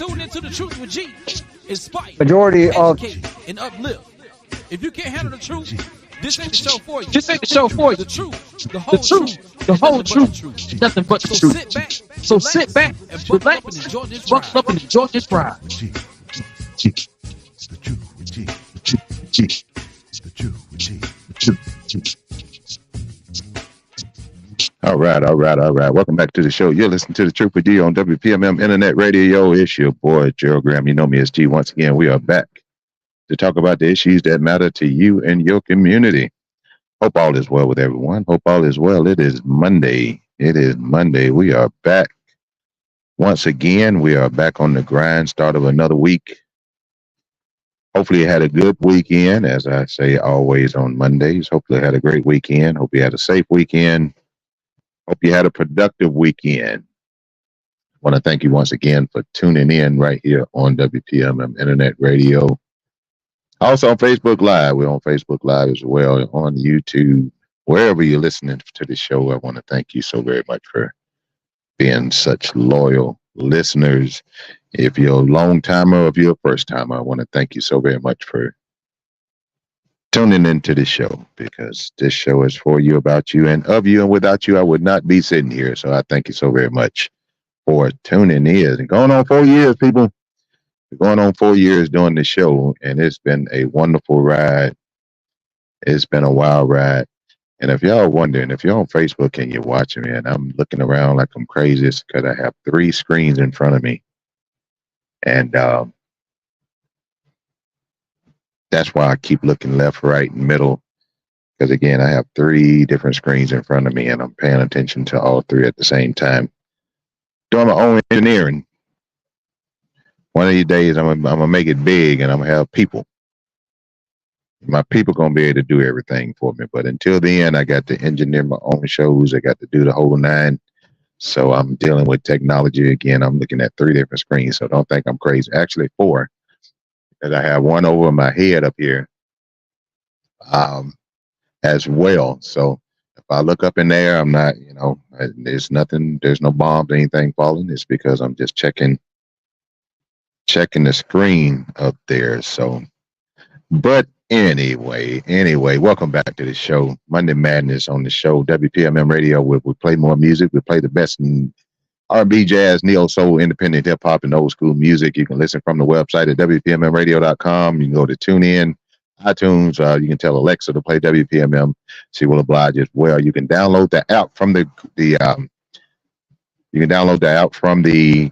tuned into the Truth with G. Inspire, Majority of educate, and uplift. If you can't handle the truth, this ain't the show for you. This ain't the show for you. The truth, the whole truth, nothing but the So truth. sit back, and buckle relax, up and enjoy this buckle up and enjoy this ride. All right. Welcome back to the show. You're listening to the Truth with G on WPMM Internet Radio. It's your boy, Gerald Graham. You know me as G. Once again, we are back to talk about the issues that matter to you and your community. Hope all is well with everyone. Hope all is well. It is Monday. We are back. Once again, we are back on the grind, start of another week. Hopefully you had a good weekend, as I say always on Mondays. Hopefully you had a great weekend. Hope you had a safe weekend. Hope you had a productive weekend. I want to thank you once again for tuning in right here on WPMM Internet Radio. Also on Facebook Live. We're on Facebook Live as well, on YouTube. Wherever you're listening to the show, I want to thank you so very much for being such loyal listeners. If you're a long timer or if you're a first timer, I want to thank you so very much for tuning into the show, because this show is for you, about you, and of you, and without you, I would not be sitting here. So I thank you so very much for tuning in. And going on 4 years, people. We're going on 4 years doing the show, and it's been a wonderful ride. It's been a wild ride. And if y'all are wondering, if you're on Facebook and you're watching me, and I'm looking around like I'm crazy, it's because I have 3 screens in front of me. And that's why I keep looking left, right, and middle. Because again, I have 3 different screens in front of me, and I'm paying attention to all 3 at the same time. Doing my own engineering. One of these days, I'm gonna make it big, and I'm gonna have people. My people gonna be able to do everything for me. But until then, I got to engineer my own shows. I got to do the whole 9. So I'm dealing with technology again. I'm looking at 3 different screens. So don't think I'm crazy. Actually 4. And I have one over my head up here as well. So if I look up in there, I'm not, there's nothing, there's no bombs, anything falling. It's because I'm just checking the screen up there. So, but anyway, welcome back to the show. Monday Madness on the show, WPMM Radio. We play more music. We play the best in R&B, jazz, neo soul, independent hip hop, and old school music. You can listen from the website at WPMMradio.com. You can go to TuneIn, iTunes. You can tell Alexa to play WPMM. She will oblige as well. You can download the app from the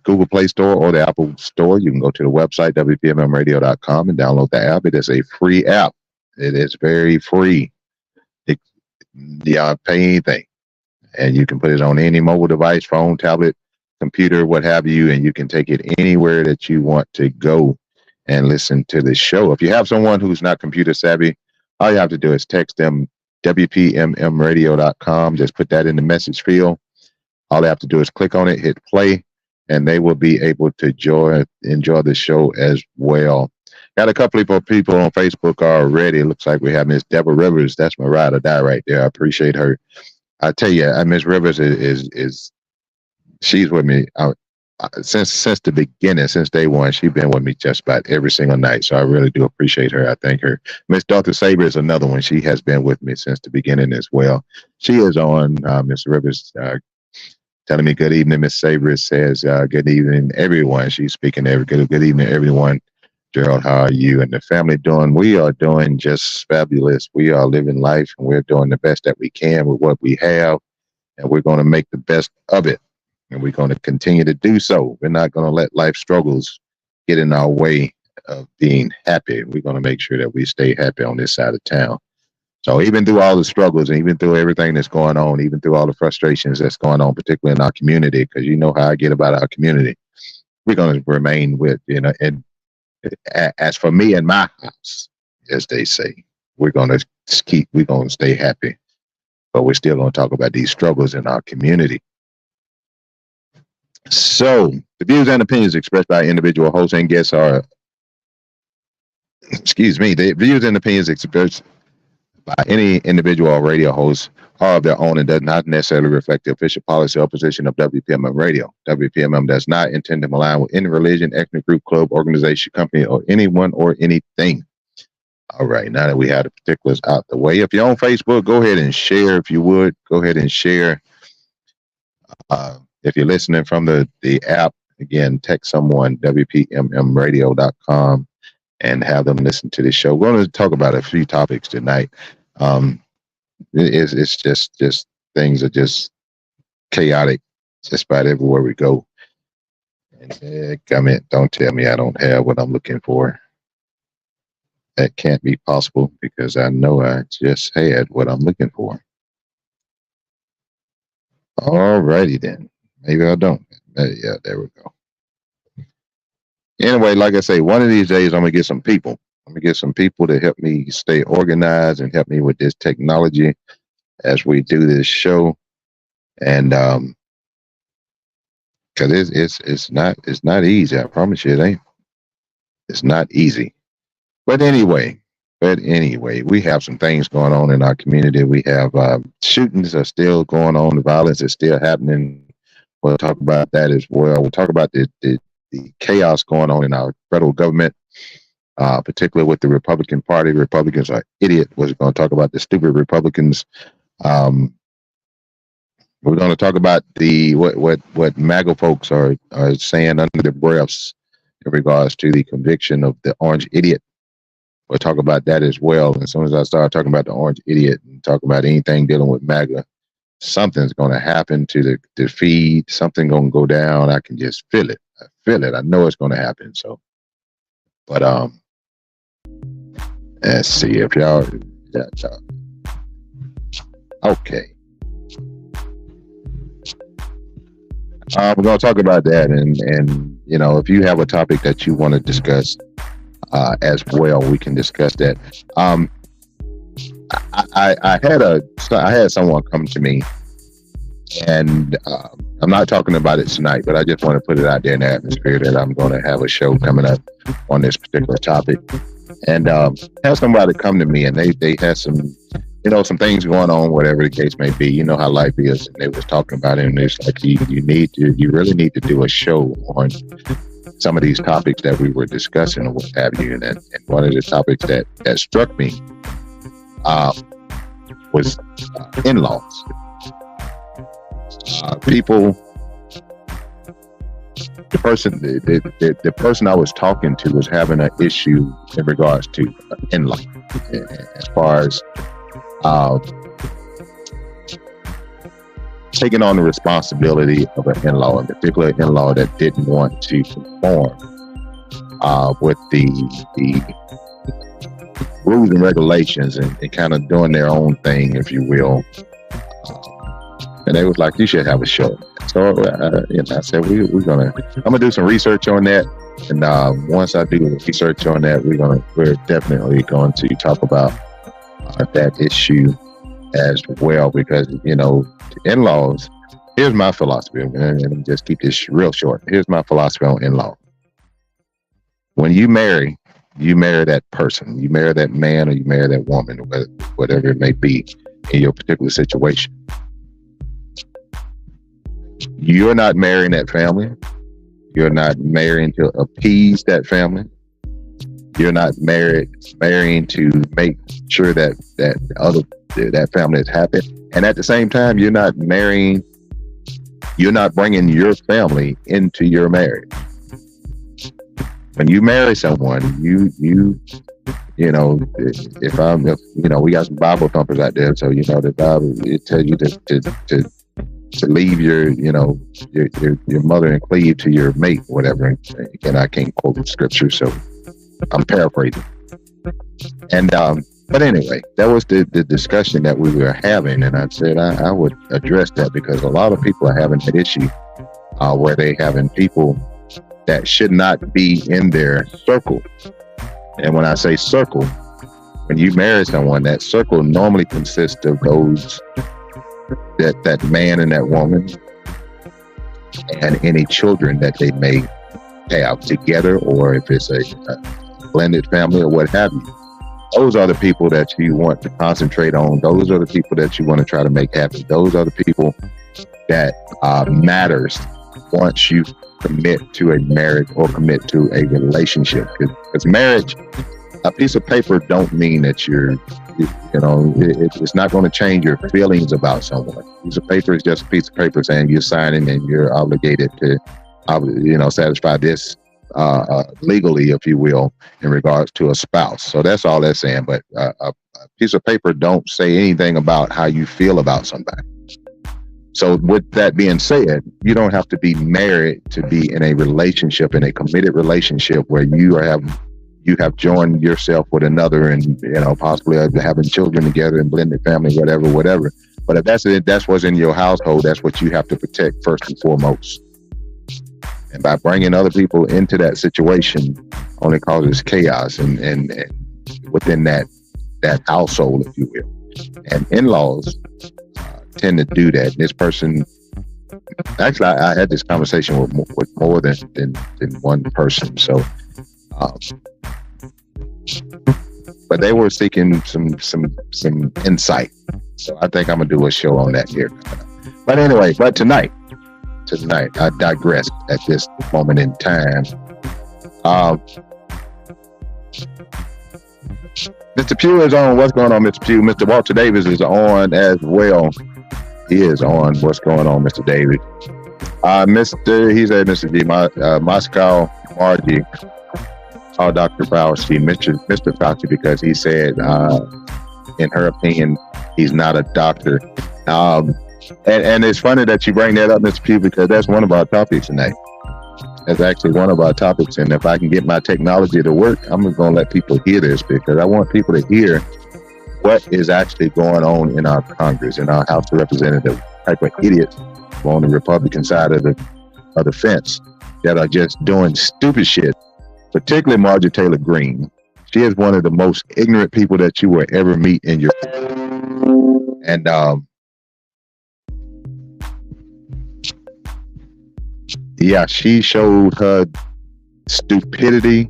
Google Play Store or the Apple Store. You can go to the website WPMMradio.com and download the app. It is a free app. It is very free. You don't pay anything, and you can put it on any mobile device, phone, tablet, computer, what have you, and you can take it anywhere that you want to go and listen to the show. If you have someone who's not computer savvy, all you have to do is text them WPMMradio.com. Just put that in the message field. All they have to do is click on it, hit play, and they will be able to enjoy the show as well. Got a couple of people on Facebook already. It looks like we have Miss Deborah Rivers. That's my ride or die right there. I appreciate her. I tell you, Miss Rivers is she's with me since the beginning, since day one. She's been with me just about every single night, so I really do appreciate her. I thank her. Miss Dorothy Saber is another one. She has been with me since the beginning as well. She is on. Miss Rivers telling me good evening. Miss Saber says good evening, everyone. She's speaking good evening, everyone. Gerald, how are you and the family doing? We are doing just fabulous. We are living life, and we're doing the best that we can with what we have, and we're going to make the best of it, and we're going to continue to do so. We're not going to let life struggles get in our way of being happy. We're going to make sure that we stay happy on this side of town. So even through all the struggles, and even through everything that's going on, even through all the frustrations that's going on, particularly in our community, because you know how I get about our community, we're going to remain with, and as for me and my house, as they say, we're going to stay happy, but we're still going to talk about these struggles in our community. So the views and opinions expressed by individual hosts and guests the views and opinions expressed by any individual radio host are of their own and does not necessarily reflect the official policy or position of WPMM Radio. WPMM does not intend to malign with any religion, ethnic group, club, organization, company, or anyone or anything. All right, now that we have the particulars out the way, if you're on Facebook, go ahead and share. If you would, go ahead and share. If you're listening from the app, again, text someone, WPMMradio.com, and have them listen to the show. We're going to talk about a few topics tonight. It's just things are just chaotic just about everywhere we go. And comment, don't tell me I don't have what I'm looking for. That can't be possible because I know I just had what I'm looking for. All righty then. Maybe I don't. Yeah, there we go. Anyway, like I say, one of these days I'm going to get some people. I'm going to get some people to help me stay organized and help me with this technology as we do this show. And because it's not easy. I promise you it ain't. It's not easy. But anyway, we have some things going on in our community. We have shootings are still going on. The violence is still happening. We'll talk about that as well. We'll talk about the chaos going on in our federal government, particularly with the Republican Party. Republicans are idiots. We're going to talk about the stupid Republicans. We're going to talk about what MAGA folks are saying under their breaths in regards to the conviction of the orange idiot. We'll talk about that as well. And as soon as I start talking about the orange idiot and talk about anything dealing with MAGA, something's going to happen to the feed. Something going to go down. I can just feel it. I feel it. I know it's going to happen. So, but let's see if y'all. Okay. We're going to talk about that, and you know, if you have a topic that you want to discuss as well, we can discuss that. I had someone come to me, and I'm not talking about it tonight, but I just want to put it out there in the atmosphere that I'm going to have a show coming up on this particular topic, and have somebody come to me, and they had some. You know, some things going on, whatever the case may be. You know how life is. And they was talking about it, and it's like you really need to do a show on some of these topics that we were discussing or what have you. And one of the topics that struck me was in-laws. People. The person I was talking to was having an issue in regards to in-law, as far as taking on the responsibility of an in-law, in particular in-law that didn't want to conform with the rules and regulations and kind of doing their own thing, if you will. And they was like, you should have a show. So I said, I'm gonna do some research on that. And once I do research on that, we're definitely going to talk about that issue as well, because you know, in-laws. Here's my philosophy, and just keep this real short. Here's my philosophy on in-law. When you marry that person. You marry that man, or you marry that woman, whatever it may be in your particular situation. You're not marrying that family. You're not marrying to appease that family. You're not marrying to make sure that family is happy. And at the same time, you're not bringing your family into your marriage. When you marry someone, you know, we got some Bible thumpers out there, so you know the Bible, it tells you to leave your mother and cleave to your mate, whatever. And I can't quote the scripture, so I'm paraphrasing. And but anyway, that was the discussion that we were having, and I said I would address that because a lot of people are having that issue where they having people that should not be in their circle. And when I say circle, when you marry someone, that circle normally consists of those that man and that woman and any children that they may have together, or if it's a blended family or what have you. Those are the people that you want to concentrate on. Those are the people that you want to try to make happy. Those are the people that matters once you commit to a marriage or commit to a relationship. Because marriage, a piece of paper don't mean that it's not going to change your feelings about someone. A piece of paper is just a piece of paper saying you're signing and you're obligated to, satisfy this legally, if you will, in regards to a spouse. So that's all that's saying. But a piece of paper don't say anything about how you feel about somebody. So with that being said, you don't have to be married to be in a relationship, in a committed relationship where you have joined yourself with another and, possibly having children together and blended family, whatever. But if that's what's in your household, that's what you have to protect first and foremost. And by bringing other people into that situation only causes chaos and within that household, if you will. And in-laws tend to do that. This person, actually, I had this conversation with more than one person. So, but they were seeking some insight. So I think I'm gonna do a show on that here. But anyway, tonight, I digress at this moment in time. Mr. Pugh is on. What's going on, Mr. Pugh? Mr. Walter Davis is on as well. He is on. What's going on, Mr. Davis? He said, Mr. D, Moscow Margie called Dr. Fauci, Mr. Fauci, because he said, in her opinion, he's not a doctor. And it's funny that you bring that up, Mr. Pugh, because that's one of our topics tonight. That's actually one of our topics. And if I can get my technology to work, I'm going to let people hear this, because I want people to hear what is actually going on in our Congress, in our House of Representatives, type of idiots on the Republican side of the fence that are just doing stupid shit, particularly Marjorie Taylor Greene. She is one of the most ignorant people that you will ever meet in your life. And she showed her stupidity.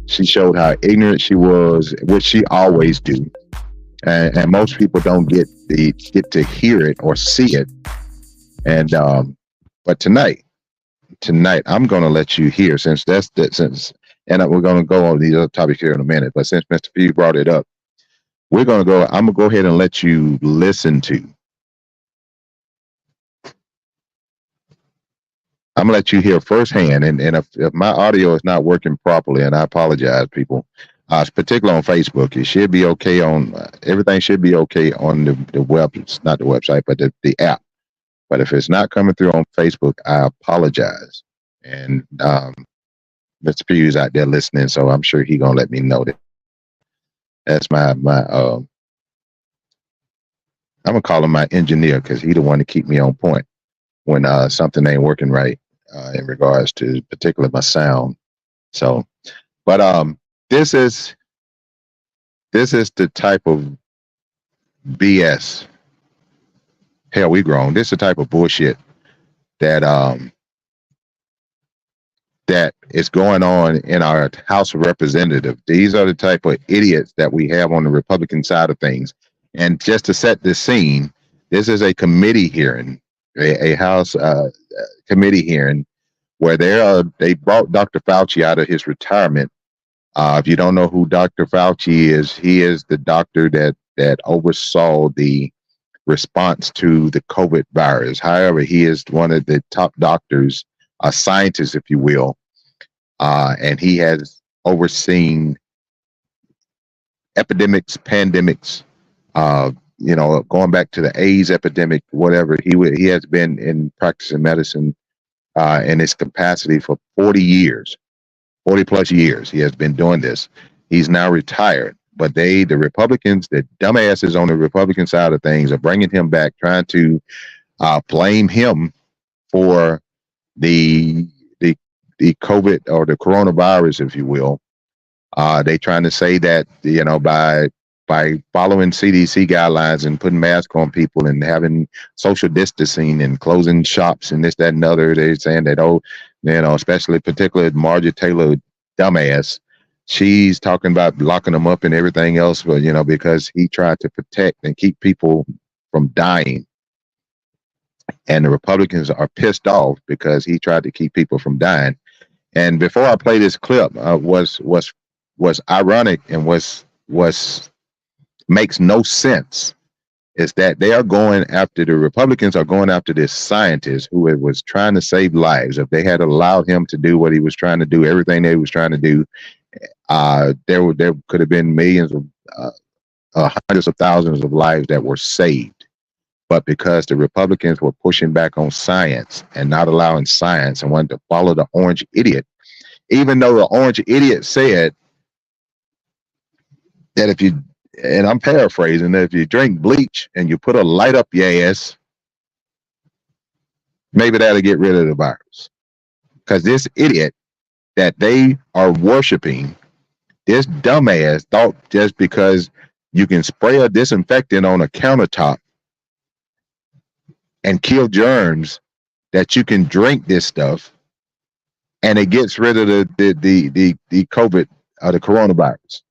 She showed how ignorant she was, which she always do. And most people don't get to hear it or see it. And but tonight I'm going to let you hear, and we're going to go on these other topics here in a minute. But since Mr. P brought it up, I'm going to go ahead and let you listen to. I'm going to let you hear firsthand. And if my audio is not working properly, and I apologize, people, particularly on Facebook, it should be okay on everything should be okay on the web, not the website, but the app. But if it's not coming through on Facebook, I apologize. And Mr. Pew's out there listening, so I'm sure he's going to let me know that. That's my I'm going to call him my engineer, because he's the one to keep me on point when something ain't working right in regards to particularly my sound. So, but this is the type of BS. Hell, we grown. This is the type of bullshit that that is going on in our House of Representatives. These are the type of idiots that we have on the Republican side of things. And just to set the scene, this is a committee hearing, a House committee hearing, where they brought Dr. Fauci out of his retirement. If you don't know who Dr. Fauci is, he is the doctor that oversaw the response to the COVID virus. However, he is one of the top doctors, scientists, if you will, and he has overseen epidemics, pandemics, going back to the AIDS epidemic, whatever. He has been in practicing medicine in his capacity for 40 plus years. He has been doing this. He's now retired. But the Republicans, the dumbasses on the Republican side of things, are bringing him back, trying to blame him for the COVID or the coronavirus, if you will. They trying to say that by following CDC guidelines and putting masks on people and having social distancing and closing shops and this, that, and other, they're saying that, especially particularly Marjorie Taylor dumbass, She's talking about locking them up and everything else, but because he tried to protect and keep people from dying. And the Republicans are pissed off because he tried to keep people from dying. And before I play this clip, was ironic and was makes no sense is that they are going after the Republicans are going after this scientist who was trying to save lives. If they had allowed him to do what he was trying to do, everything they was trying to do, there could have been millions of hundreds of thousands of lives that were saved. But because the Republicans were pushing back on science and not allowing science and wanted to follow the orange idiot, even though the orange idiot said that if you, and I'm paraphrasing, that if you drink bleach and you put a light up your ass, maybe that'll get rid of the virus. Because this idiot that they are worshiping, this dumbass thought just because you can spray a disinfectant on a countertop and kill germs, that you can drink this stuff and it gets rid of the COVID, the coronavirus.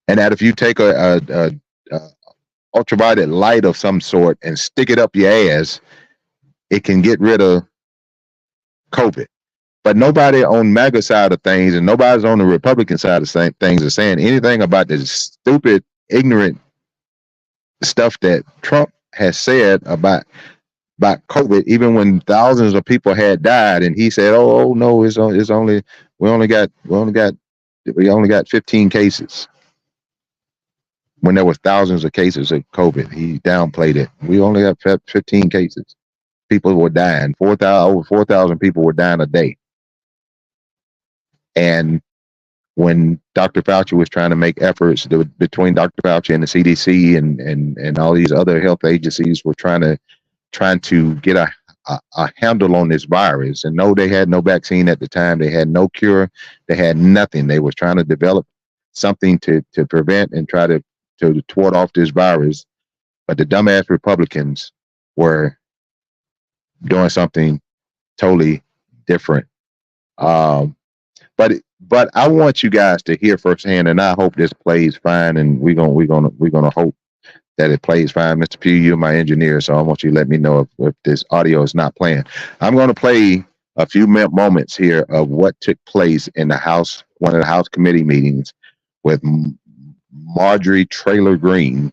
And that if you take a ultraviolet light of some sort and stick it up your ass, it can get rid of COVID. But nobody on MAGA side of things and nobody's on the Republican side of things is saying anything about this stupid, ignorant stuff that Trump has said about COVID, even when thousands of people had died, and he said, "Oh no, we only got 15 cases." When there was thousands of cases of COVID, he downplayed it. We only got 15 cases. People were dying. Over 4,000 people were dying a day. And when Dr. Fauci was trying to make efforts between Dr. Fauci and the CDC and all these other health agencies were trying to get a handle on this virus. And no, they had no vaccine at the time. They had no cure. They had nothing. They were trying to develop something to prevent and try to thwart off this virus. But the dumbass Republicans were doing something totally different. But I want you guys to hear firsthand, and I hope this plays fine. And we're gonna hope that it plays fine. Mr. Pugh, you're my engineer, so I want you to let me know if this audio is not playing. I'm going to play a few moments here of what took place in the House, one of the House committee meetings with Marjorie Taylor Greene,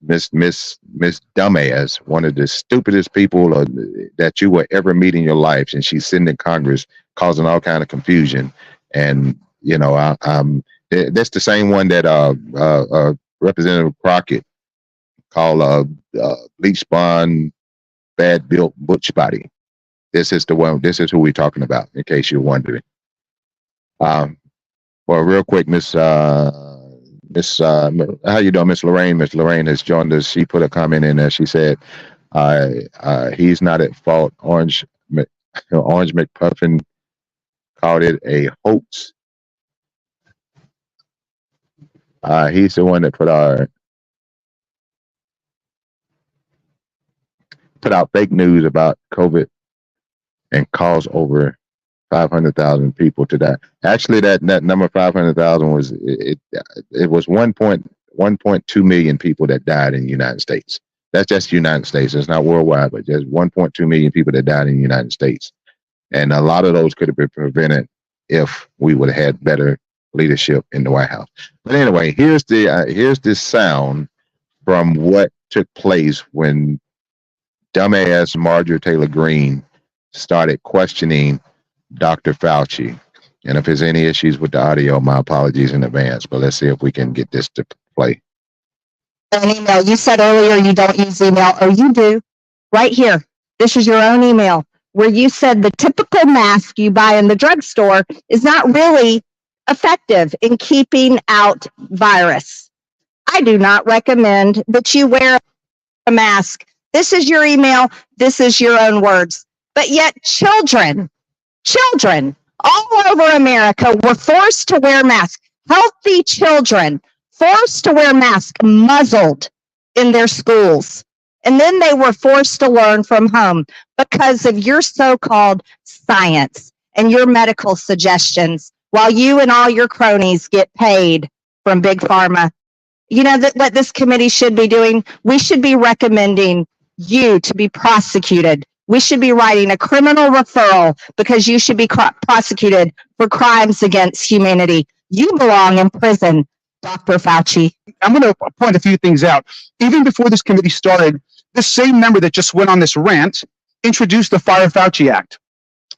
Miss Dumbass, one of the stupidest people that you will ever meet in your life, and she's sitting in Congress causing all kind of confusion. And that's the same one that Representative Crockett called bleach blonde, bad built butch body. This is the one. This is who we're talking about, in case you're wondering. Well, real quick, how you doing, Miss Lorraine? Miss Lorraine has joined us. She put a comment in there. She said, "He's not at fault. Orange McPuffin called it a hoax. He's the one that put out fake news about COVID and caused over 500,000 people to die." Actually, that number 500,000 was it was 1.2 million people that died in the United States. That's just the United States. It's not worldwide, but just 1.2 million people that died in the United States. And a lot of those could have been prevented if we would have had better leadership in the White House. But anyway, here's this sound from what took place when dumbass Marjorie Taylor Greene started questioning Dr. Fauci. And if there's any issues with the audio, my apologies in advance, but let's see if we can get this to play. An email. You said earlier you don't use email, or you do. Right here. This is your own email where you said the typical mask you buy in the drugstore is not really effective in keeping out virus. I do not recommend that you wear a mask. This is your email. This is your own words. But yet children all over America were forced to wear masks. Healthy children forced to wear masks, muzzled in their schools. And then they were forced to learn from home because of your so-called science and your medical suggestions, while you and all your cronies get paid from Big Pharma. You know what this committee should be doing? We should be recommending you to be prosecuted. We should be writing a criminal referral because you should be prosecuted for crimes against humanity. You belong in prison, Dr. Fauci. I'm going to point a few things out. Even before this committee started, this same member that just went on this rant introduced the Fire Fauci Act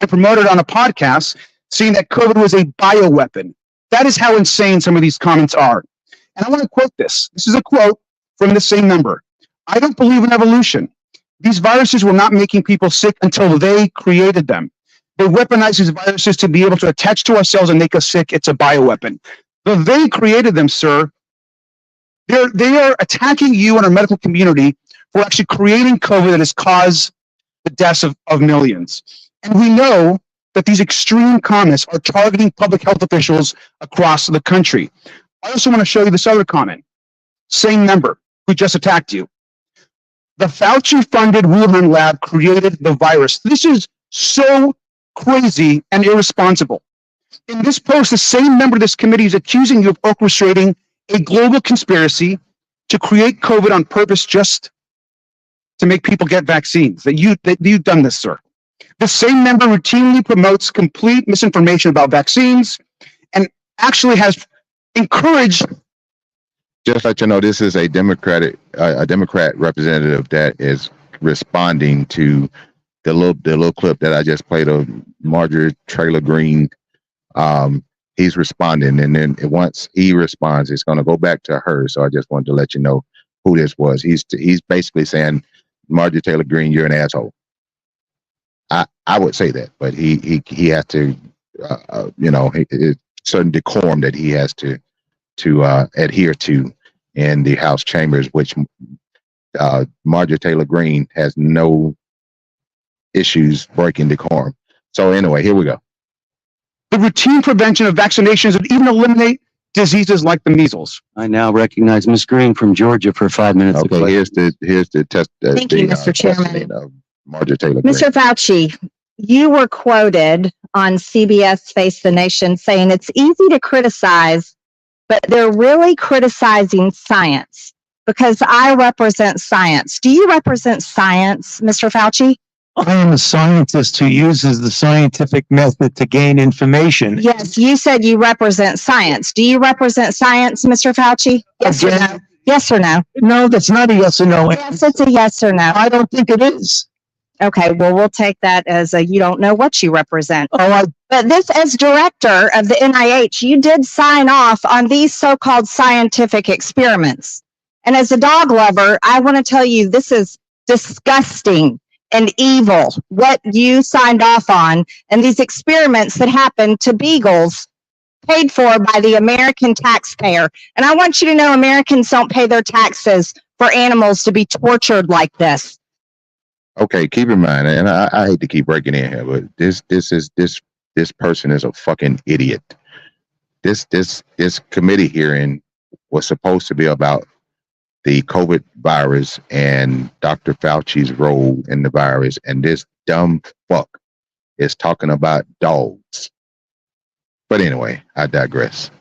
and promoted on a podcast, saying that COVID was a bioweapon. That is how insane some of these comments are. And I want to quote this. This is a quote from the same member. I don't believe in evolution. These viruses were not making people sick until they created them. They weaponize these viruses to be able to attach to our cells and make us sick. It's a bioweapon. But they created them, sir. They are attacking you and our medical community for actually creating COVID that has caused the deaths of millions. And we know that these extreme comments are targeting public health officials across the country. I also want to show you this other comment. Same member who just attacked you. The Fauci-funded Wuhan lab created the virus. This is so crazy and irresponsible. In this post, the same member of this committee is accusing you of orchestrating a global conspiracy to create COVID on purpose just to make people get vaccines. That you've done this, sir. The same member routinely promotes complete misinformation about vaccines and actually has encouraged. Just let you know, this is a Democrat representative that is responding to the little clip that I just played of Marjorie Taylor Greene. He's responding, and then once he responds, it's going to go back to her. So I just wanted to let you know who this was. He's basically saying, Marjorie Taylor Greene, you're an asshole. I would say that, but he has to, it's certain decorum that he has to adhere to in the House chambers, which Marjorie Taylor Greene has no issues breaking decorum. So anyway, here we go. The routine prevention of vaccinations would even eliminate diseases like the measles. I now recognize Ms. Green from Georgia for 5 minutes. Okay, here's the test. Thank you, Mr. Chairman. Marjorie Taylor Greene. Mr. Fauci, you were quoted on CBS Face the Nation saying it's easy to criticize, but they're really criticizing science because I represent science. Do you represent science, Mr. Fauci? I am a scientist who uses the scientific method to gain information. Yes, you said you represent science. Do you represent science, Mr. Fauci? Yes or no? Yes or no? No, that's not a yes or no. Yes, it's a yes or no. I don't think it is. Okay, well, we'll take that as a you don't know what you represent. Oh, But this, as director of the NIH, you did sign off on these so-called scientific experiments. And as a dog lover, I want to tell you this is disgusting and evil, what you signed off on, and these experiments that happened to beagles paid for by the American taxpayer. And I want you to know Americans don't pay their taxes for animals to be tortured like this. Okay, keep in mind, and I hate to keep breaking in here, but this person is a fucking idiot. This committee hearing was supposed to be about the COVID virus and Dr. Fauci's role in the virus, and this dumb fuck is talking about dogs. But anyway, I digress.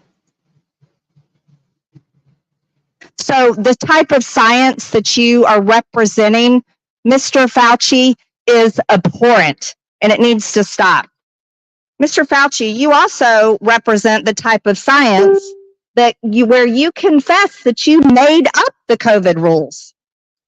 So the type of science that you are representing, Mr. Fauci, is abhorrent and it needs to stop. Mr. Fauci, you also represent the type of science that where you confess that you made up the COVID rules,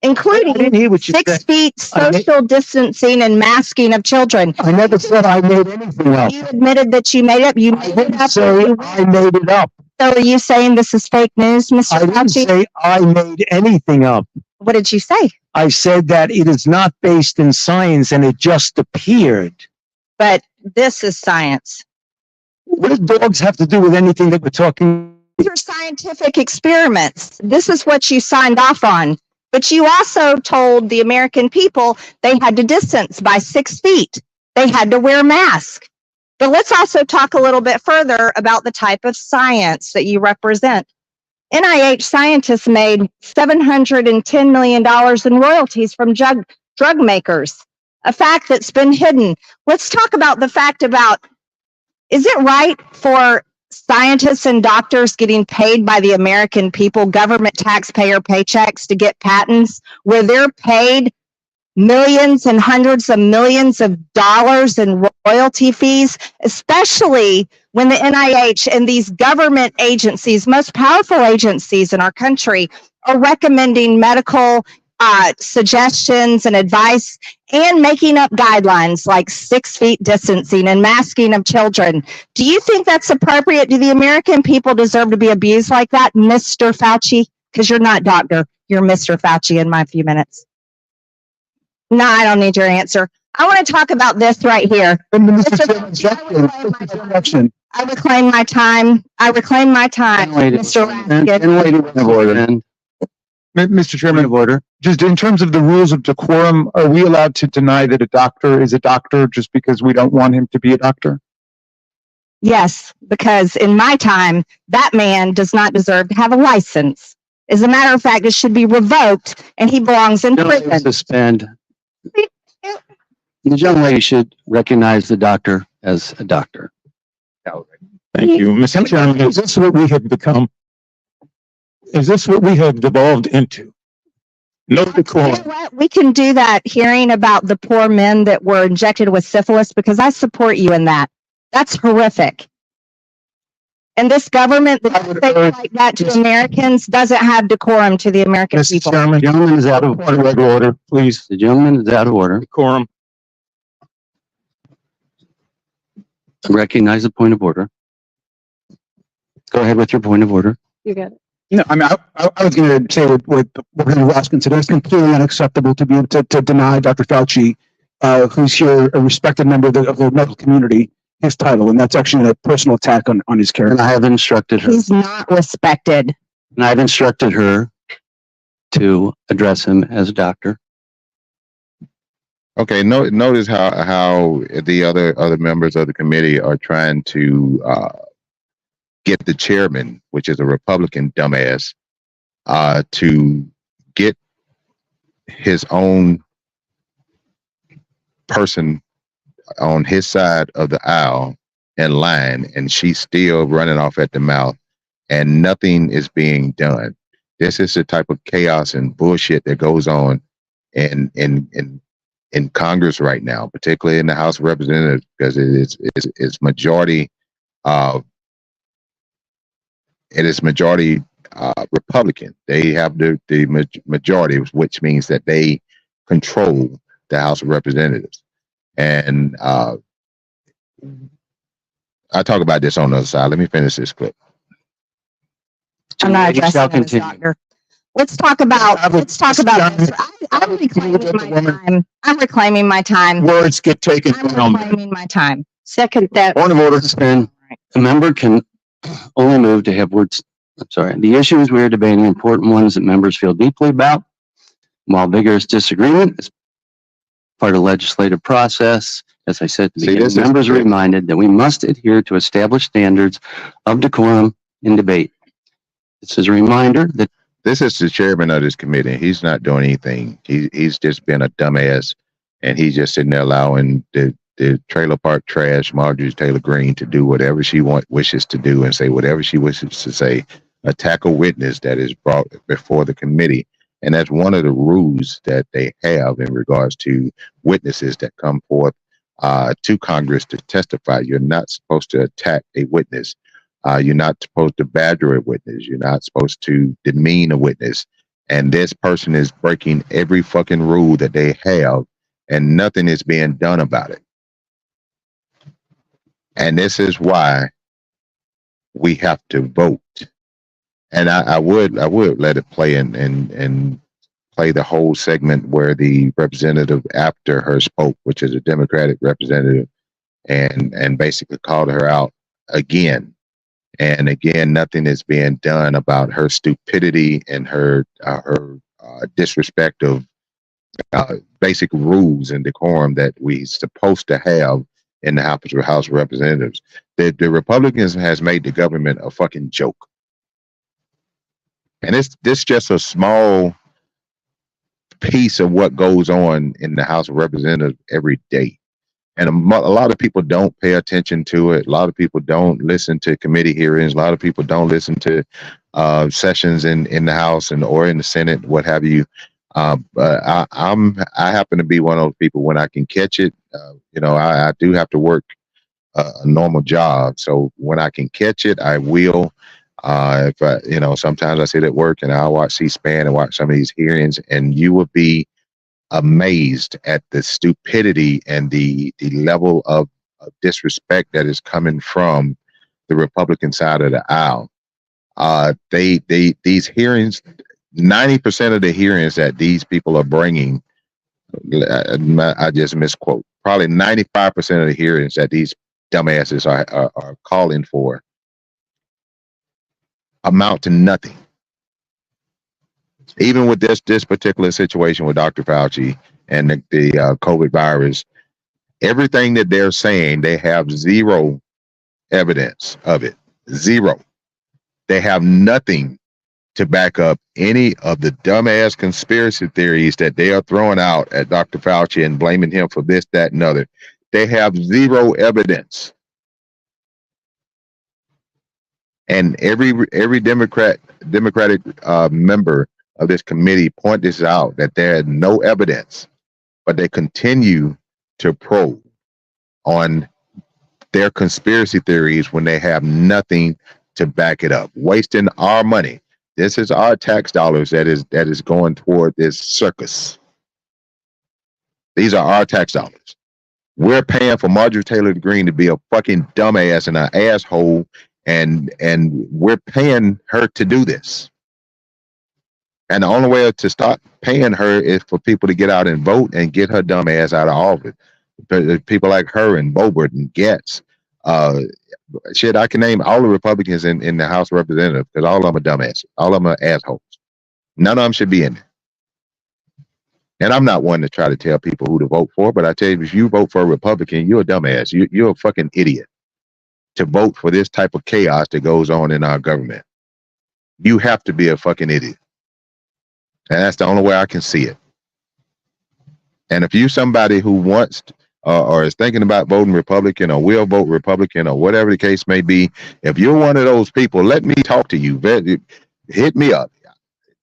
including 6 feet social distancing and masking of children. I never said I made anything up. You admitted that you made it up. You I didn't say I made it up. So are you saying this is fake news, Mr. I didn't Fauci? say I made anything up. What did you say? I said that it is not based in science and it just appeared. But this is science. What do dogs have to do with anything that we're talking? These are scientific experiments. This is what you signed off on. But you also told the American people they had to distance by 6 feet. They had to wear masks. But let's also talk a little bit further about the type of science that you represent. NIH scientists made $710 million in royalties from drug makers, a fact that's been hidden. Let's talk about the fact about Is it right for scientists and doctors getting paid by the American people, government taxpayer paychecks, to get patents where they're paid millions and hundreds of millions of dollars in royalty fees, especially when the NIH and these government agencies, most powerful agencies in our country, are recommending medical suggestions and advice and making up guidelines like 6 feet distancing and masking of children? Do you think that's appropriate? Do the American people deserve to be abused like that, Mr. Fauci? Because you're not doctor, you're Mr. Fauci in my few minutes. No, I don't need your answer. I want to talk about this right here. I reclaim my time. I reclaim my time, Mr. Raskin. Mr. Chairman of order, just in terms of the rules of decorum, are we allowed to deny that a doctor is a doctor just because we don't want him to be a doctor? Yes, because in my time, that man does not deserve to have a license. As a matter of fact, it should be revoked and he belongs in prison. Suspend. The young lady should recognize the doctor as a doctor. Thank you. Mr. Chairman, is this what we have become? Is this what we have devolved into? No decorum. You know what? We can do that hearing about the poor men that were injected with syphilis, because I support you in that. That's horrific. And this government that says like that to Americans doesn't have decorum to the American Mr. people. Chairman, The gentleman is out of point of order, please. The gentleman is out of order. Decorum. Recognize the point of order. Go ahead with your point of order. You got it. No, I mean, I was going to say what Representative Raskin said. It's completely unacceptable to be able to deny Dr. Fauci, who's here, a respected member of the medical community, his title, and that's actually a personal attack on his character. And I have instructed her. He's not respected. And I've instructed her to address him as a doctor. Okay, notice how the other members of the committee are trying to get the chairman, which is a Republican dumbass, to get his own person on his side of the aisle in line, and she's still running off at the mouth, and nothing is being done. This is the type of chaos and bullshit that goes on in Congress right now, particularly in the House of Representatives, because it's majority Republican. They have the majority, which means that they control the House of Representatives. And I'll talk about this on the other side. Let me finish this clip. I'm not addressing him as doctor. Let's talk about this. I'm reclaiming my time. I'm reclaiming my time. Words get taken. I'm reclaiming my time. Second that. Point of order. Suspend. A member can only move to have words. I'm sorry. The issues we are debating are important ones that members feel deeply about. While vigorous disagreement is part of the legislative process, as I said at the beginning, members are reminded that we must adhere to established standards of decorum in debate. This is a reminder that this is the chairman of this committee. He's not doing anything. He's just been a dumbass, and he's just sitting there allowing the trailer park trash, Marjorie Taylor Greene, to do whatever she wishes to do and say whatever she wishes to say, attack a witness that is brought before the committee. And that's one of the rules that they have in regards to witnesses that come forth to Congress to testify. You're not supposed to attack a witness. You're not supposed to badger a witness. You're not supposed to demean a witness. And this person is breaking every fucking rule that they have, and nothing is being done about it. And this is why we have to vote. And I would let it play and play the whole segment where the representative after her spoke, which is a Democratic representative, and basically called her out again. And again, nothing is being done about her stupidity and her disrespect of basic rules and decorum that we supposed to have in the House of Representatives. The Republicans has made the government a fucking joke. And this just a small piece of what goes on in the House of Representatives every day. And a lot of people don't pay attention to it. A lot of people don't listen to committee hearings. A lot of people don't listen to sessions in the House and or in the Senate, what have you. But I happen to be one of those people when I can catch it. I do have to work a normal job, so when I can catch it, I will. If I, sometimes I sit at work and I'll watch C-SPAN and watch some of these hearings, and you will be amazed at the stupidity and the level of disrespect that is coming from the Republican side of the aisle. These hearings, 90% of the hearings that these people are bringing, I just misquote, probably 95% of the hearings that these dumbasses are calling for amount to nothing. Even with this particular situation with Dr. Fauci and the COVID virus, everything that they're saying, they have zero evidence of it. Zero. They have nothing to back up any of the dumbass conspiracy theories that they are throwing out at Dr. Fauci and blaming him for this, that, and other. They have zero evidence. And every Democratic member of this committee point this out, that there is no evidence, but they continue to probe on their conspiracy theories when they have nothing to back it up, wasting our money. This is our tax dollars that is going toward this circus. These are our tax dollars. We're paying for Marjorie Taylor Greene to be a fucking dumbass and an asshole, and we're paying her to do this. And the only way to stop paying her is for people to get out and vote and get her dumb ass out of office. People like her and Boebert and Getz. Shit, I can name all the Republicans in the House of Representatives because all of them are dumbasses. All of them are assholes. None of them should be in there. And I'm not one to try to tell people who to vote for, but I tell you, if you vote for a Republican, you're a dumbass. You're a fucking idiot to vote for this type of chaos that goes on in our government. You have to be a fucking idiot. And that's the only way I can see it. And if you somebody who wants or is thinking about voting Republican or will vote Republican or whatever the case may be, if you're one of those people, let me talk to you. Hit me up.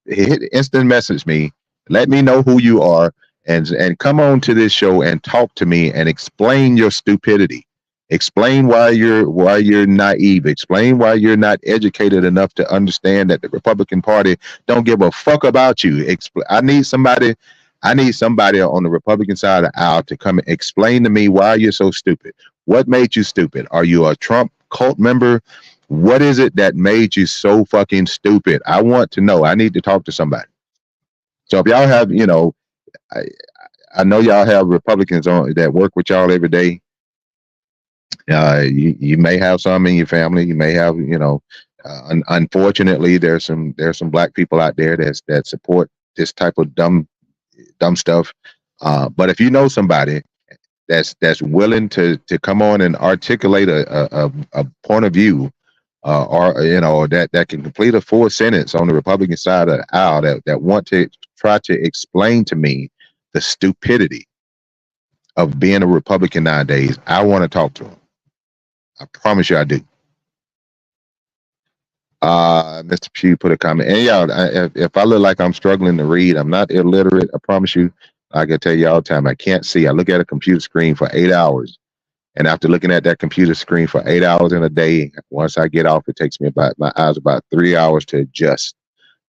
Instant message me. Let me know who you are and come on to this show and talk to me and explain your stupidity. Explain why you're naive. Explain why you're not educated enough to understand that the Republican Party don't give a fuck about you. I need somebody on the Republican side of the aisle to come and explain to me why you're so stupid. What made you stupid? Are you a Trump cult member? What is it that made you so fucking stupid? I want to know. I need to talk to somebody. So if y'all have, I know y'all have Republicans on that work with y'all every day. You may have some in your family. You may have, unfortunately, there's some black people out there that support this type of dumb stuff. But if you know somebody that's willing to come on and articulate a point of view, or that can complete a full sentence on the Republican side of the aisle, that want to try to explain to me the stupidity of being a Republican nowadays, I want to talk to them. I promise you I do. Mr. Pugh put a comment. And y'all, if I look like I'm struggling to read, I'm not illiterate. I promise you. I can tell you all the time, I can't see. I look at a computer screen for 8 hours. And after looking at that computer screen for 8 hours in a day, once I get off, it takes me my eyes about 3 hours to adjust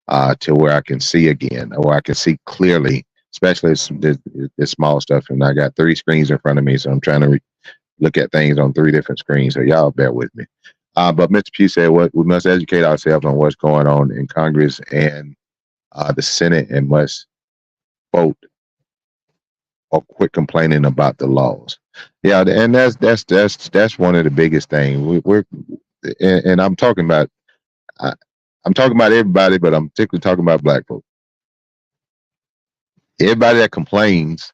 to where I can see again, or I can see clearly, especially this small stuff. And I got 3 screens in front of me, so I'm trying to look at things on 3 different screens. So y'all bear with me. But Mr. Pugh said, we must educate ourselves on what's going on in Congress and the Senate, and must vote or quit complaining about the laws. Yeah, and that's one of the biggest things. And I'm talking about everybody, but I'm particularly talking about black folks. Everybody that complains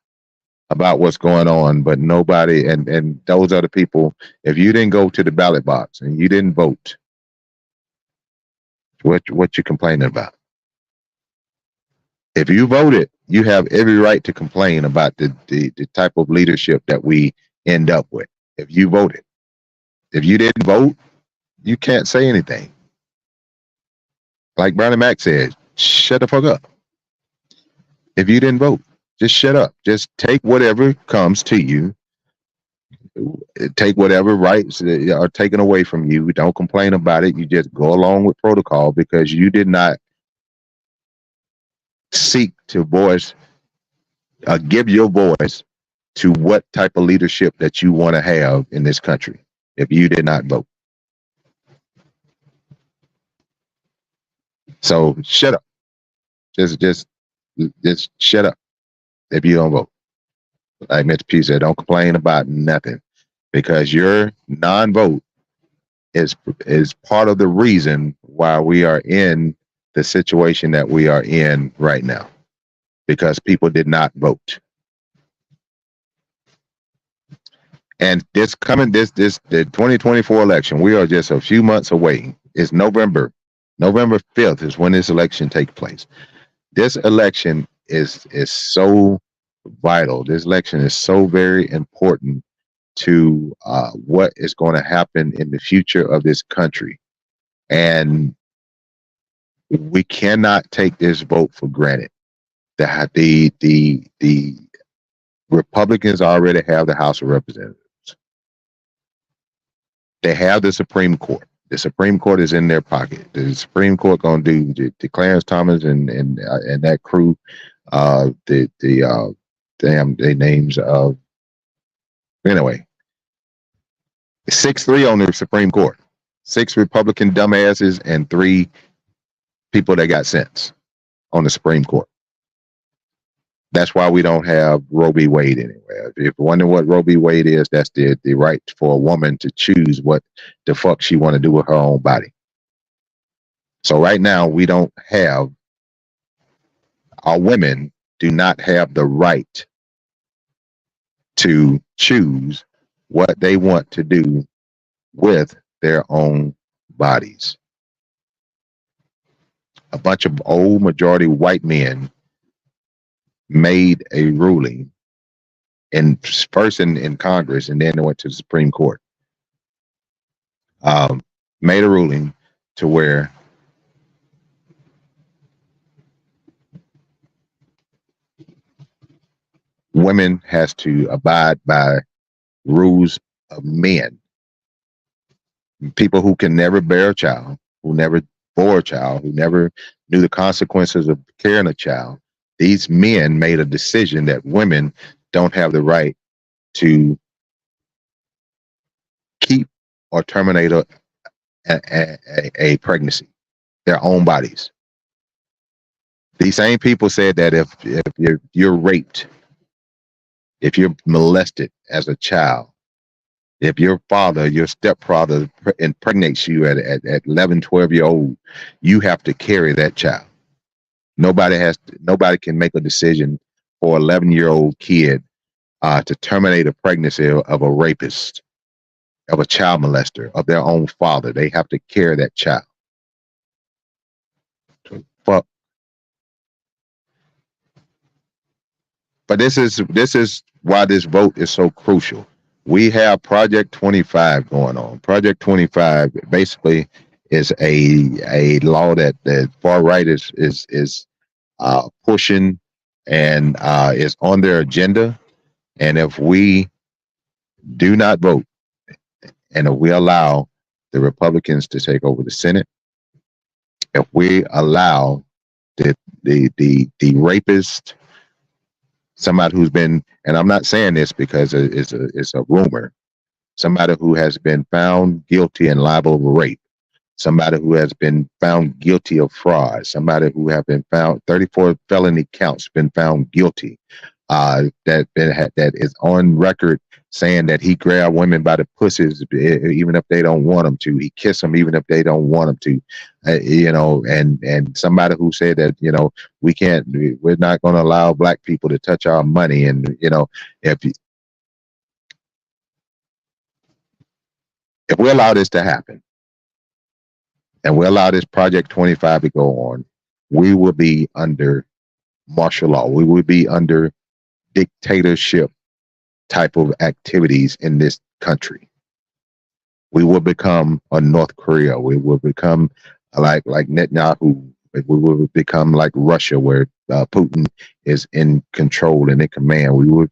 about what's going on, but nobody, and those are the people. If you didn't go to the ballot box and you didn't vote, what you complaining about? If you voted, you have every right to complain about the type of leadership that we end up with if you voted. If you didn't vote, you can't say anything. Like Bernie Mac said, shut the fuck up. If you didn't vote, just shut up. Just take whatever comes to you. Take whatever rights are taken away from you. Don't complain about it. You just go along with protocol because you did not seek to voice, give your voice to what type of leadership that you want to have in this country if you did not vote. So shut up. Just shut up if you don't vote. Like Mr. P said, don't complain about nothing because your non-vote is part of the reason why we are in the situation that we are in right now, because people did not vote. And the 2024 election, we are just a few months away. It's November 5th is when this election takes place. This election is so vital. This election is so very important to what is going to happen in the future of this country. And we cannot take this vote for granted. The Republicans already have the House of Representatives. They have the Supreme Court. The Supreme Court is in their pocket. The Supreme Court going to do the Clarence Thomas and that crew. Their names of anyway. 6-3 on the Supreme Court. 6 Republican dumbasses and 3 people that got sense on the Supreme Court. That's why we don't have Roe v. Wade anywhere. If you're wondering what Roe v. Wade is, that's the right for a woman to choose what the fuck she want to do with her own body. So right now, we don't have, our women do not have the right to choose what they want to do with their own bodies. A bunch of old majority white men made a ruling first in Congress, and then it went to the Supreme Court. Made a ruling to where women has to abide by rules of men. People who can never bear a child, who never bore a child, who never knew the consequences of carrying a child. These men made a decision that women don't have the right to keep or terminate a pregnancy, their own bodies. These same people said that if you're raped, if you're molested as a child, if your father, your stepfather impregnates you at 11, 12 years old, you have to carry that child. Nobody can make a decision for an 11-year-old kid to terminate a pregnancy of a rapist, of a child molester, of their own father. They have to carry that child. Fuck. But this is why this vote is so crucial. We have Project 25 going on. Project 25 basically is a law that the far right is pushing and is on their agenda. And if we do not vote, and if we allow the Republicans to take over the Senate, if we allow the rapist, somebody who's been, and I'm not saying this because it's a rumor, somebody who has been found guilty and liable of rape, somebody who has been found guilty of fraud, somebody who have been found 34 felony counts, been found guilty, that is on record saying that he grabbed women by the pussies even if they don't want him to, he kissed them even if they don't want him to, and somebody who said that we're not going to allow black people to touch our money, and if we allow this to happen and we allow this Project 25 to go on, we will be under martial law. We will be under dictatorship type of activities in this country. We will become a North Korea. We will become like Netanyahu. We will become like Russia, where Putin is in control and in command. We would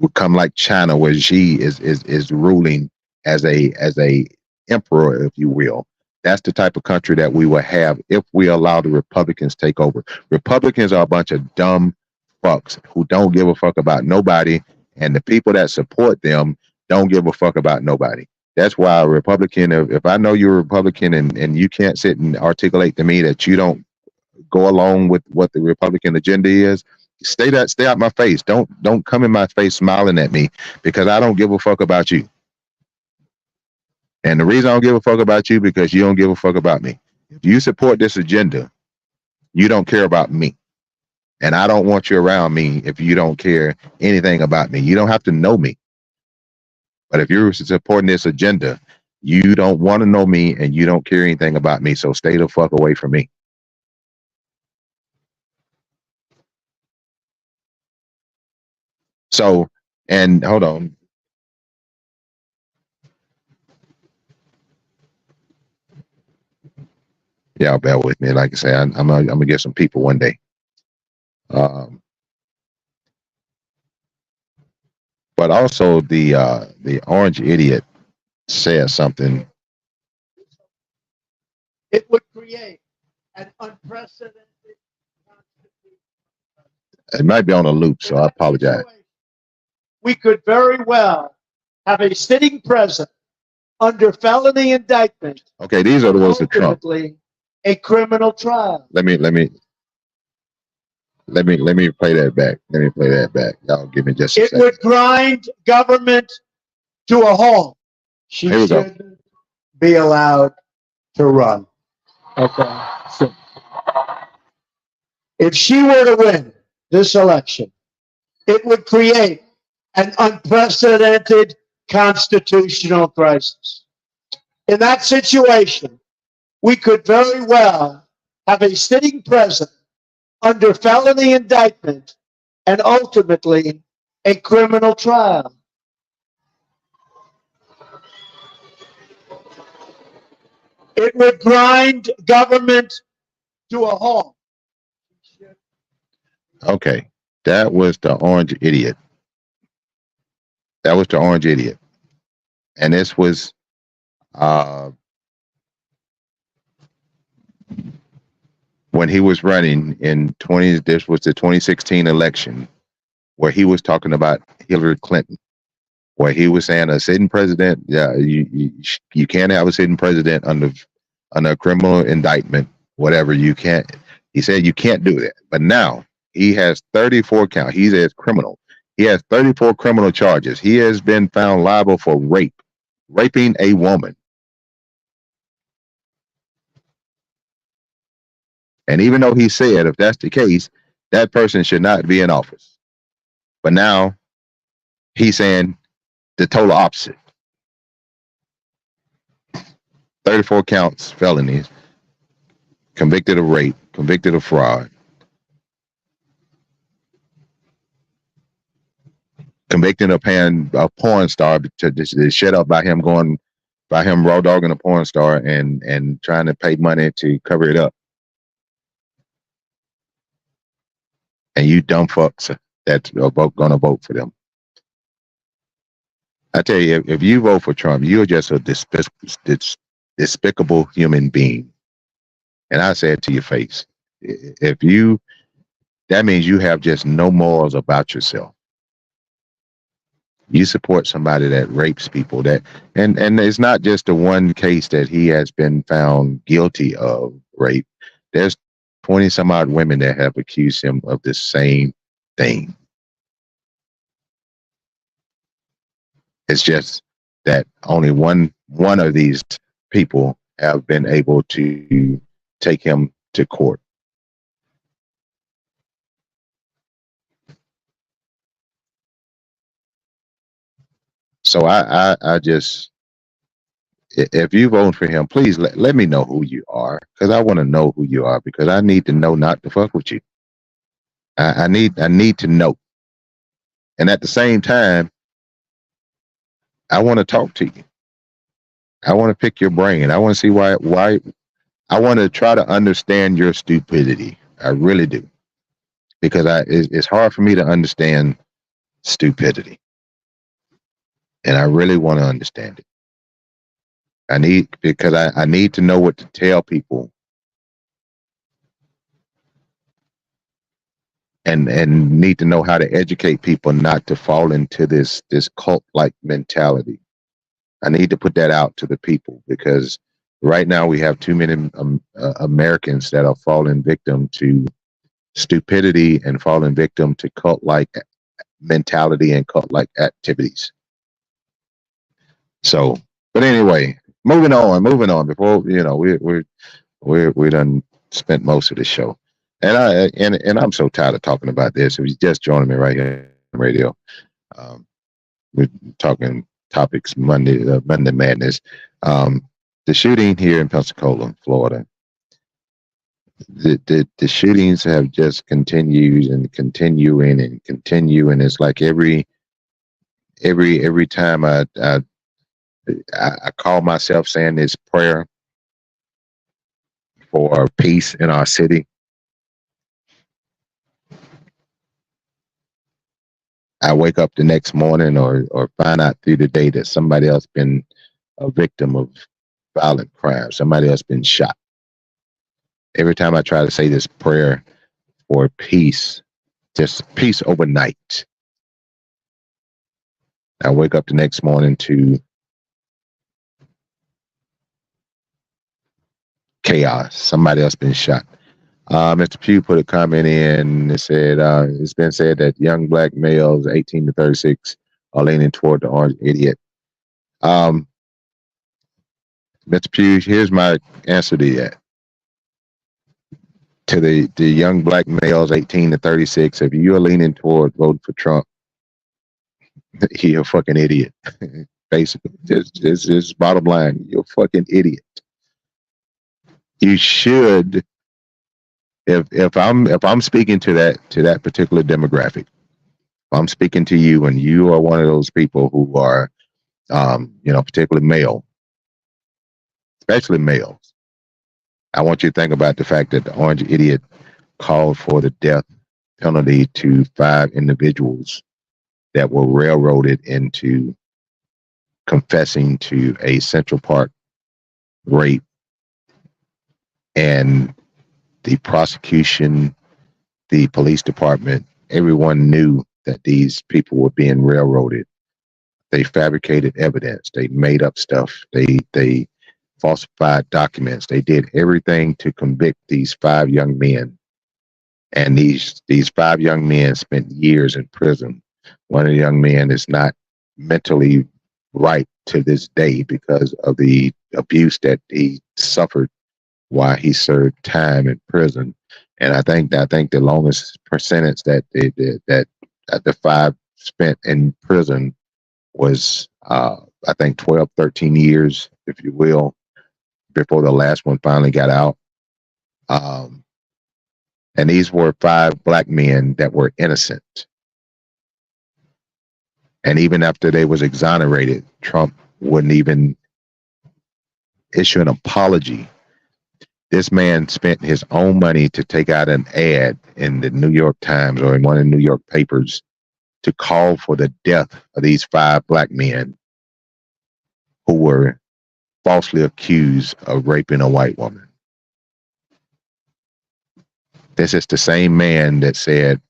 become like China, where Xi is ruling as a emperor, if you will. That's the type of country that we will have if we allow the Republicans take over. Republicans are a bunch of dumb fucks who don't give a fuck about nobody, and the people that support them don't give a fuck about nobody. That's why a Republican, if I know you're a Republican and you can't sit and articulate to me that you don't go along with what the Republican agenda is, stay out my face. Don't come in my face smiling at me, because I don't give a fuck about you. And the reason I don't give a fuck about you, because you don't give a fuck about me. If you support this agenda, you don't care about me. And I don't want you around me if you don't care anything about me. You don't have to know me. But if you're supporting this agenda, you don't want to know me and you don't care anything about me. So stay the fuck away from me. So, and hold on. Yeah, bear with me. Like I say, I'm gonna get some people one day. But also the orange idiot said something. It would create an unprecedented. It might be on a loop, so I apologize. We could very well have a sitting president under felony indictment. Okay, these are the ones that Trump. A criminal trial. Let me play that back. Let me play that back. Y'all give me just a second. It would grind government to a halt. She shouldn't be allowed to run. Okay. If she were to win this election, it would create an unprecedented constitutional crisis. In that situation, we could very well have a sitting president under felony indictment and ultimately a criminal trial. It would grind government to a halt. Okay, that was the orange idiot. That was the orange idiot. And this was when he was running in this was the 2016 election, where he was talking about Hillary Clinton, where he was saying a sitting president, you can't have a sitting president under a criminal indictment, whatever. You can't. He said you can't do that. But now he has 34 counts. He's a criminal. He has 34 criminal charges. He has been found liable for raping a woman. And even though he said if that's the case, that person should not be in office. But now he's saying the total opposite. 34 counts, felonies, convicted of rape, convicted of fraud, convicted of paying a porn star to shut up by him raw dogging a porn star and trying to pay money to cover it up. And you dumb fucks that are gonna vote for them. I tell you, if you vote for Trump, you're just a despicable human being. And I say it to your face. That means you have just no morals about yourself. You support somebody that rapes people, and it's not just the one case that he has been found guilty of rape. There's 20 some odd women that have accused him of the same thing. It's just that only one of these people have been able to take him to court. So I just, if you vote for him, please let me know who you are, because I want to know who you are, because I need to know not to fuck with you. I need to know. And at the same time, I want to talk to you. I want to pick your brain. I want to see why I want to try to understand your stupidity. I really do. Because it's hard for me to understand stupidity. And I really want to understand it. I need to know what to tell people. And need to know how to educate people not to fall into this cult-like mentality. I need to put that out to the people, because right now we have too many Americans that are falling victim to stupidity and falling victim to cult-like mentality and cult-like activities. So, but anyway, moving on. Before we done spent most of the show, and I'm so tired of talking about this. If you just joining me right here on the radio, we're talking topics Monday Madness. The shooting here in Pensacola, Florida. The shootings have just continued and continuing. It's like every time I call myself saying this prayer for peace in our city, I wake up the next morning or find out through the day that somebody else been a victim of violent crime. Somebody else been shot. Every time I try to say this prayer for peace, just peace overnight, I wake up the next morning to chaos. Somebody else been shot. Mr. Pugh put a comment in. It said, it's been said that young black males 18 to 36 are leaning toward the orange idiot. Mr. Pugh, here's my answer to that. To the young black males 18 to 36, if you're leaning toward voting for Trump, you're a fucking idiot. Basically, this is bottom line. You're a fucking idiot. You should, if I'm speaking to that particular demographic, if I'm speaking to you and you are one of those people who are, particularly male, especially males, I want you to think about the fact that the orange idiot called for the death penalty to 5 individuals that were railroaded into confessing to a Central Park rape. And the prosecution, the police department, everyone knew that these people were being railroaded. They fabricated evidence. They made up stuff. They falsified documents. They did everything to convict these 5 young men. And these 5 young men spent years in prison. One of the young men is not mentally right to this day because of the abuse that he suffered while he served time in prison. And I think the longest sentence that the 5 spent in prison was I think 12, 13 years, if you will, before the last one finally got out. And these were 5 black men that were innocent. And even after they was exonerated, Trump wouldn't even issue an apology. This man spent his own money to take out an ad in the New York Times or in one of the New York papers to call for the death of these 5 black men who were falsely accused of raping a white woman. This is the same man that said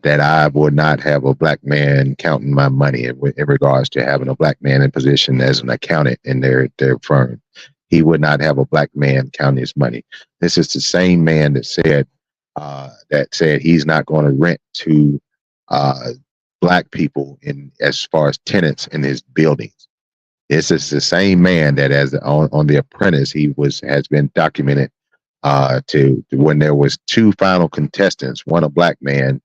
that I would not have a black man counting my money in regards to having a black man in position as an accountant in their firm. He would not have a black man counting his money. This is the same man that said he's not going to rent to black people as far as tenants in his buildings. This is the same man that, as on The Apprentice, has been documented to when there was 2 final contestants, one a black man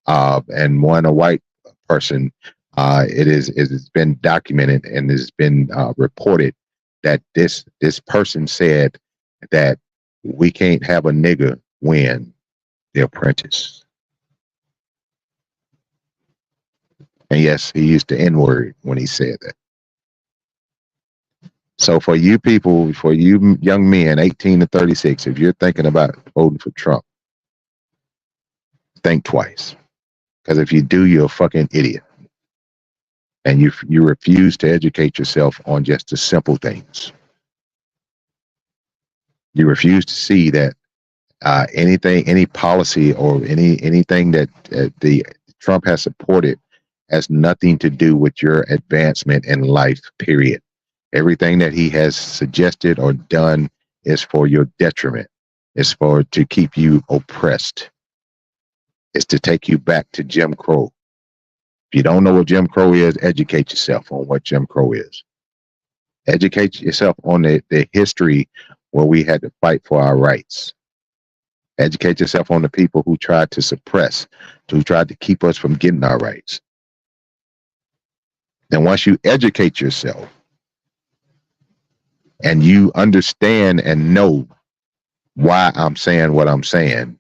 and one a white person. It's been documented and has been reported that this person said that we can't have a nigger win The Apprentice. And yes, he used the N-word when he said that. So for you people, for you young men, 18 to 36, if you're thinking about voting for Trump, think twice. Because if you do, you're a fucking idiot. And you refuse to educate yourself on just the simple things. You refuse to see that any policy or anything that the Trump has supported has nothing to do with your advancement in life, period. Everything that he has suggested or done is for your detriment. It's to keep you oppressed. It's to take you back to Jim Crow. If you don't know what Jim Crow is, educate yourself on what Jim Crow is. Educate yourself on the history where we had to fight for our rights. Educate yourself on the people who tried to suppress, who tried to keep us from getting our rights. And once you educate yourself and you understand and know why I'm saying what I'm saying,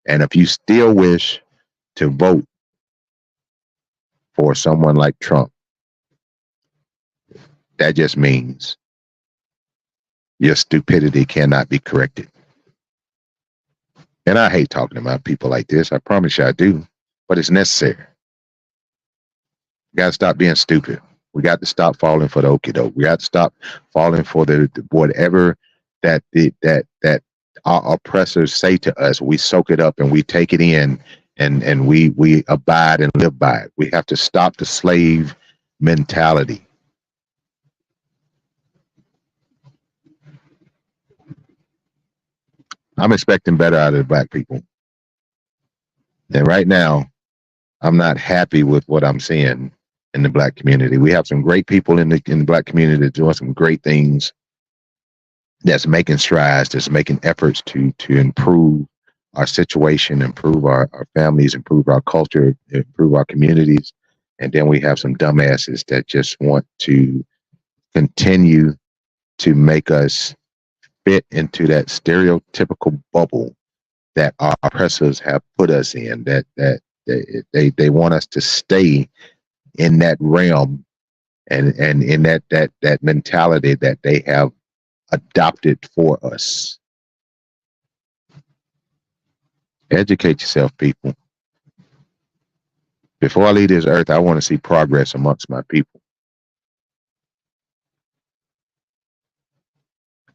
and if you still wish to vote for someone like Trump, that just means your stupidity cannot be corrected. And I hate talking about people like this. I promise you I do, but it's necessary. We got to stop being stupid. We got to stop falling for the okie doke. We got to stop falling for the whatever that our oppressors say to us. We soak it up and we take it in, and we abide and live by it. We have to stop the slave mentality. I'm expecting better out of the black people. And right now, I'm not happy with what I'm seeing in the black community. We have some great people in the black community doing some great things, that's making strides, that's making efforts to improve our situation, improve our families, improve our culture, improve our communities. And then we have some dumbasses that just want to continue to make us fit into that stereotypical bubble that our oppressors have put us in, that they want us to stay in that realm and in that mentality that they have adopted for us. Educate yourself, people. Before I leave this earth, I want to see progress amongst my people.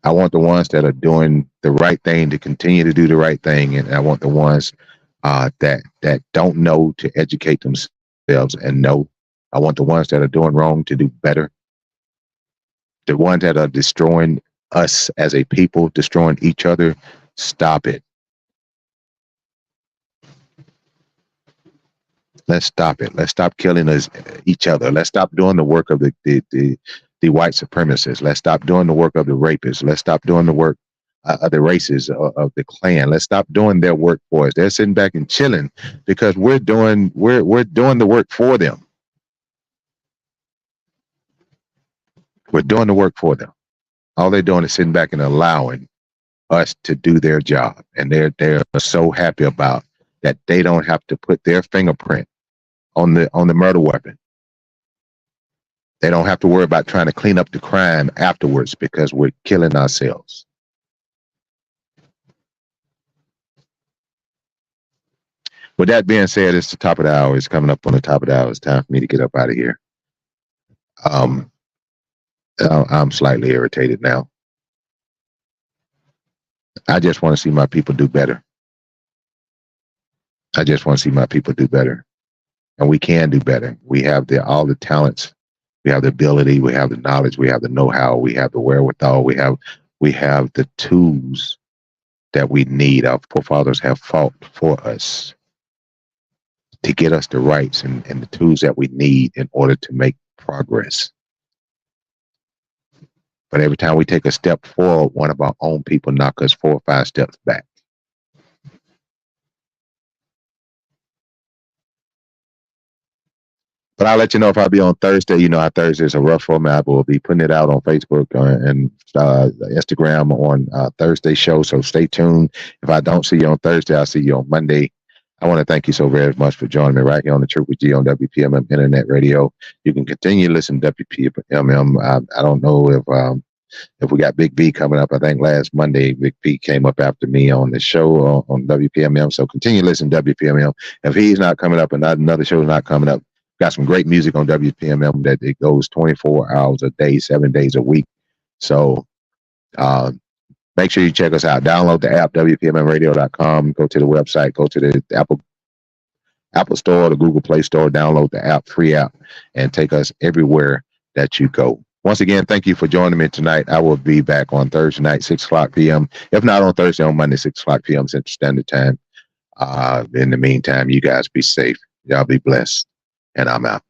I want the ones that are doing the right thing to continue to do the right thing, and I want the ones that don't know to educate themselves and know. I want the ones that are doing wrong to do better. The ones that are destroying us as a people, destroying each other, stop it. Let's stop it. Let's stop killing each other. Let's stop doing the work of the white supremacists. Let's stop doing the work of the rapists. Let's stop doing the work of the races of the Klan. Let's stop doing their work for us. They're sitting back and chilling because we're doing the work for them. We're doing the work for them. All they're doing is sitting back and allowing us to do their job, and they're so happy about that they don't have to put their fingerprint on the murder weapon. They don't have to worry about trying to clean up the crime afterwards because we're killing ourselves. With that being said, it's the top of the hour. It's coming up on the top of the hour. It's time for me to get up out of here. I'm slightly irritated now. I just want to see my people do better. I just want to see my people do better. And we can do better. We have all the talents. We have the ability. We have the knowledge. We have the know-how. We have the wherewithal. We have the tools that we need. Our forefathers have fought for us to get us the rights and the tools that we need in order to make progress. But every time we take a step forward, one of our own people knock us 4 or 5 steps back. But I'll let you know if I'll be on Thursday. You know how Thursday is a rough format. We'll be putting it out on Facebook and Instagram on Thursday show. So stay tuned. If I don't see you on Thursday, I'll see you on Monday. I want to thank you so very much for joining me right here on the Truth with G on WPMM Internet Radio. You can continue to listen to WPMM. I don't know if we got Big B coming up. I think last Monday, Big B came up after me on the show on WPMM. So continue to listen to WPMM. If he's not coming up and another show is not coming up, got some great music on WPMM that it goes 24 hours a day, 7 days a week. So make sure you check us out. Download the app, WPMMradio.com. Go to the website, go to the Apple Store, the Google Play Store, download the app, free app, and take us everywhere that you go. Once again, thank you for joining me tonight. I will be back on Thursday night, 6 o'clock p.m. If not on Thursday, on Monday, 6 o'clock p.m. Central Standard Time. In the meantime, you guys be safe. Y'all be blessed. And I'm out.